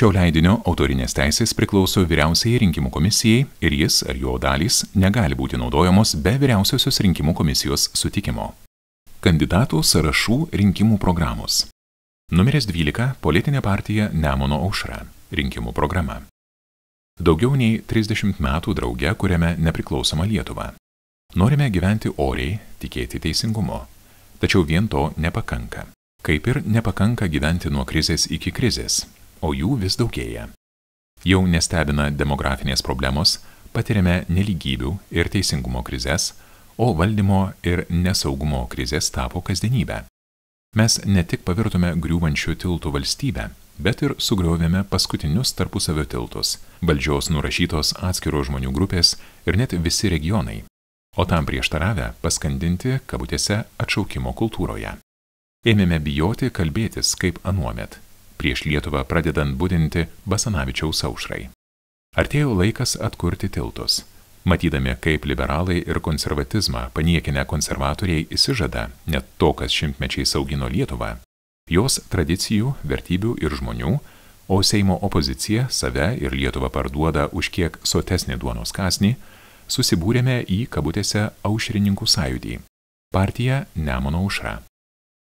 Šio leidinio autorinės teisės priklauso Vyriausiajai rinkimų komisijai ir jis ar jo dalys negali būti naudojamos be Vyriausiosios rinkimų komisijos sutikimo. Kandidatų sąrašų rinkimų programos. Numeris 12 – politinė partija Nemuno aušra. Rinkimų programa. Daugiau nei 30 metų drauge kuriame nepriklausomą Lietuvą. Norime gyventi oriai, tikėti teisingumu. Tačiau vien to nepakanka. Kaip ir nepakanka gyventi nuo krizės iki krizės, o jų vis daugėja. Jau nestebina demografinės problemos, patiriame nelygybių ir teisingumo krizės, o valdymo ir nesaugumo krizės tapo kasdienybę. Mes ne tik pavirtome griūvančių tiltų valstybę, bet ir sugriovėme paskutinius tarpusavio tiltus, valdžios nurašytos atskiro žmonių grupės ir net visi regionai, o tam prieštaravę paskandinti kabutėse atšaukimo kultūroje. Ėmėme bijoti kalbėtis kaip anuomet, prieš Lietuvą pradedant budinti Basanavičiaus aušrai. Artėjo laikas atkurti tiltus. Matydami, kaip liberalai ir konservatizmą paniekinę konservatoriai įsižada net to, kas šimtmečiais augino Lietuvą, jos tradicijų, vertybių ir žmonių, o Seimo opozicija save ir Lietuvą parduoda už kiek sotesnį duonos kąsnį, susibūrėme į kabutėse aušrininkų sąjūdį – partiją Nemuno aušra.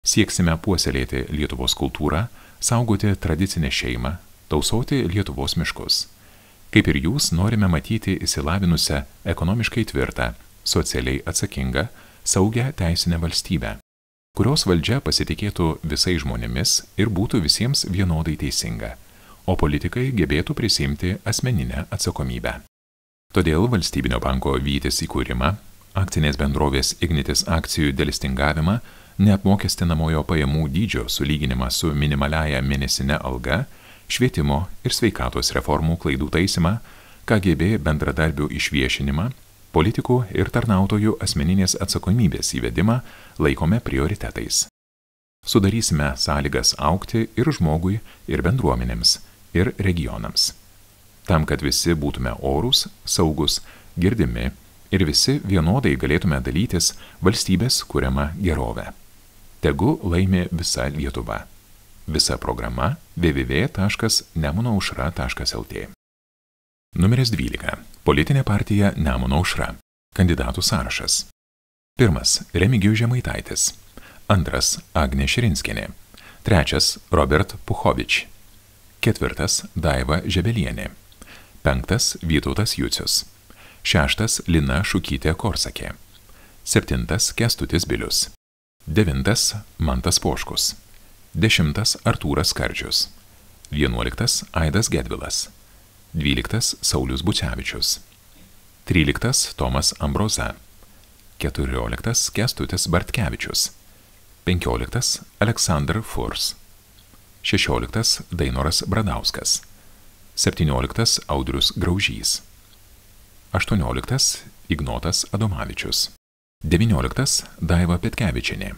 Sieksime puoselėti Lietuvos kultūrą, saugoti tradicinę šeimą, tausoti Lietuvos miškus. Kaip ir jūs, norime matyti išsilavinusią, ekonomiškai tvirtą, socialiai atsakingą, saugią teisinę valstybę, kurios valdžia pasitikėtų visais žmonėmis ir būtų visiems vienodai teisinga, o politikai gebėtų prisiimti asmeninę atsakomybę. Todėl Valstybinio banko Vytis įkūrimą, akcinės bendrovės Ignitis akcijų delistingavimą, neapmokestinamojo pajamų dydžio sulyginimą su minimaliaja mėnesinė alga, švietimo ir sveikatos reformų klaidų taisymą, KGB bendradarbių išviešinimą, politikų ir tarnautojų asmeninės atsakomybės įvedimą laikome prioritetais. Sudarysime sąlygas augti ir žmogui, ir bendruomenėms, ir regionams. Tam, kad visi būtume orūs, saugus, girdimi ir visi vienodai galėtume dalytis valstybės kuriamą gerovę. Tegu laimi visa Lietuva. Visa programa www.nemunaušra.lt. Numeris 12. Politinė partija Nemuno aušra. Kandidatų sąrašas. 1. Remigijus Žemaitaitis. 2. Agnė Širinskienė. 3. Robert Puchovič. 4. Daiva Žebelienė. 5. Vytautas Jucius. 6. Lina Šukytė Korsakė. 7. Kęstutis Bilius. 9. Mantas Poškus. 10. Artūras Skardžius. 11. Aidas Gedvilas. 12. Saulius Bucevičius. 13. Tomas Ambroza. 14. Kęstutis Bartkevičius. 15. Aleksandr Furs. 16. Dainoras Bradauskas. 17. Audrius Graužys. 18. Ignotas Adomavičius. 19. Daiva Petkevičienė.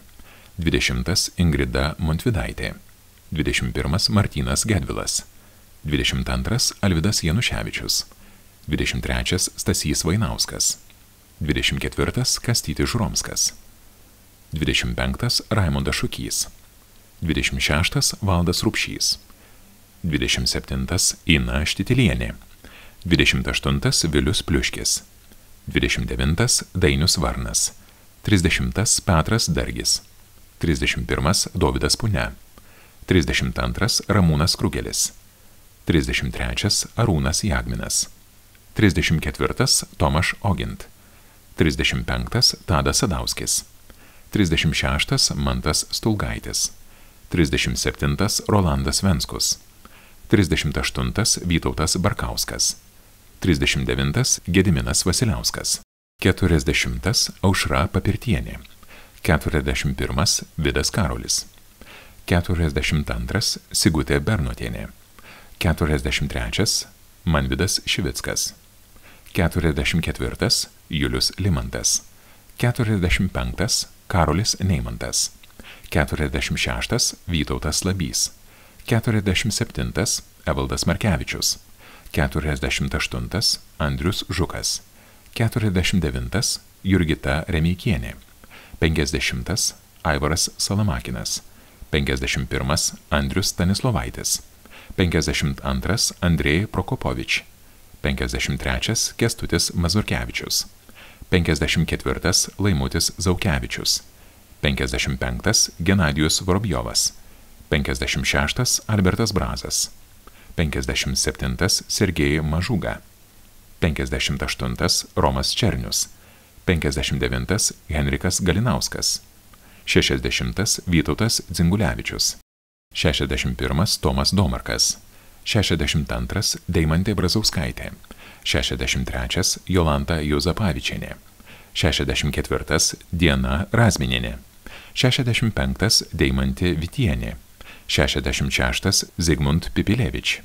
20. Ingrida Montvidaitė. 21. Martynas Gedvilas. 22. Alvydas Januševičius. 23. Stasys Vainauskas. 24. Kastytis Žuromskas. 25. Raimondas Šukys. 26. Valdas Rupšys. 27. Ina Štitilienė. 28. Vilius Pliuškis. 29. Dainius Varnas. 30. Petras Dargis. 31. Dovydas Punia. 32. Ramūnas Krugelis. 33. Arūnas Jagminas. 34. Tomaš Ogint. 35. Tadas Sadauskis. 36. Mantas Stulgaitis. 37. Rolandas Venskus. 38. Vytautas Barkauskas. 39. Gediminas Vasiliauskas. 40. Aušra Papirtienė. 41. Vidas Karolis. 42. Sigutė Bernotienė. 43. Manvydas Šivickas. 44. Julius Limantas. 45. Karolis Neimantas. 46. Vytautas Labys. 47. Evaldas Markevičius. 48. Andrius Žukas. 49. Jurgita Remeikienė. 50. Aivaras Salamakinas. 51. Andrius Stanislovaitis. 52 Andrėjai Prokopovič, 53 Kęstutis Mazurkevičius, 54 Laimutis Zaukevičius, 55 Genadijus Vorobjovas, 56 Albertas Brazas, 57 Sergejai Mažuga, 58 Romas Černius, 59 Henrikas Galinauskas, 60 Vytautas Dzingulevičius, 61 Tomas Domarkas, 62 Deimantė Brazauskaitė, 63 Jolanta Juozapavičienė, 64 Diana Razminienė, 65 Deimantė Vitienė, 66 Zigmund Pipilevič,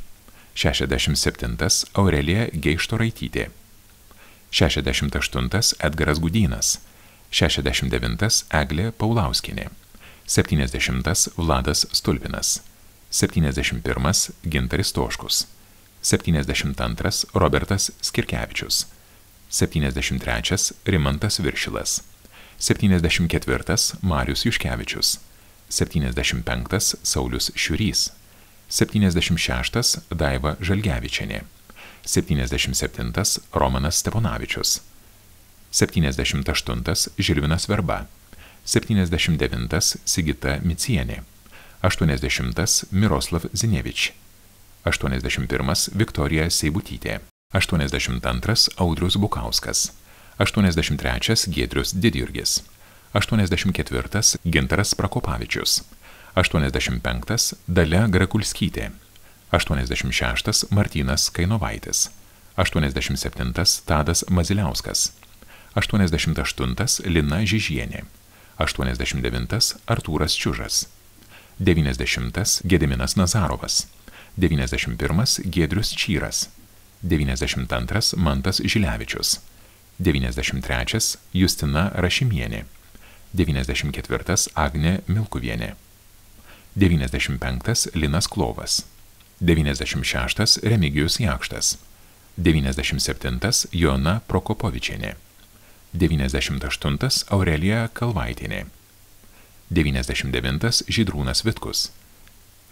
67 Aurelija Geištoraitytė, 68 Edgaras Gudynas, 69 Eglė Paulauskinė, 70 Vladas Stulpinas, 71 Gintaris Toškus, 72 Robertas Skirkevičius, 73 Rimantas Viršilas, 74 Marius Juškevičius, 75 Saulius Šiurys, 76 Daiva Žalgevičienė, 77 Romanas Steponavičius, 78 Žilvinas Verba, 79 Sigita Micienė, 80 Miroslav Zinevič, 81 Viktorija Seibutytė, 82 Audrius Bukauskas, 83 Giedrius Didjurgis, 84 Gintaras Prakopavičius, 85 Dalia Grakulskytė, 86 Martynas Kainovaitis, 87 Tadas Maziliauskas, 88 Lina Žižienė, 89 Artūras Čiužas, 90 Gediminas Nazarovas, 91 Giedrius Čyras, 92 Mantas Žilevičius, 93 Justina Rašimienė, 94 Agnė Milkuvienė, 95 Linas Klovas, 96 Remigijus Jakštas, 97 Joana Prokopovičienė, 98 Aurelija Kalvaitienė, 99 Žydrūnas Vitkus,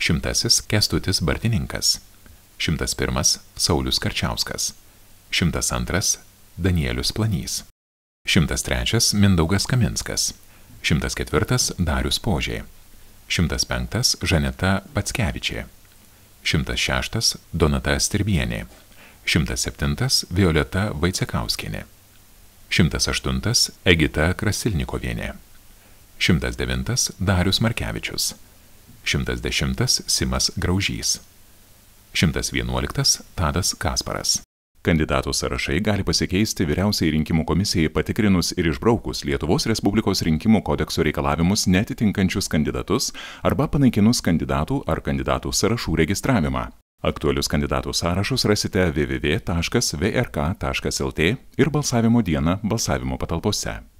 100 Kęstutis Bartininkas, 101 Saulius Karčiauskas, 102 Danielius Planys, 103 Mindaugas Kaminskas, 104 Darius Požė, 105 Žaneta Packevičė, 106 Donata Stirbienė, 107 Violeta Vaicekauskienė, 108 Egita Krasilnikovienė, 109 Darius Markevičius, 110 Simas Graužys, 111 Tadas Kasparas. Kandidatų sąrašai gali pasikeisti Vyriausiajai rinkimų komisijai patikrinus ir išbraukus Lietuvos Respublikos rinkimų kodekso reikalavimus neatitinkančius kandidatus arba panaikinus kandidatų ar kandidatų sąrašų registravimą. Aktualius kandidatų sąrašus rasite www.vrk.lt ir balsavimo dieną balsavimo patalpose.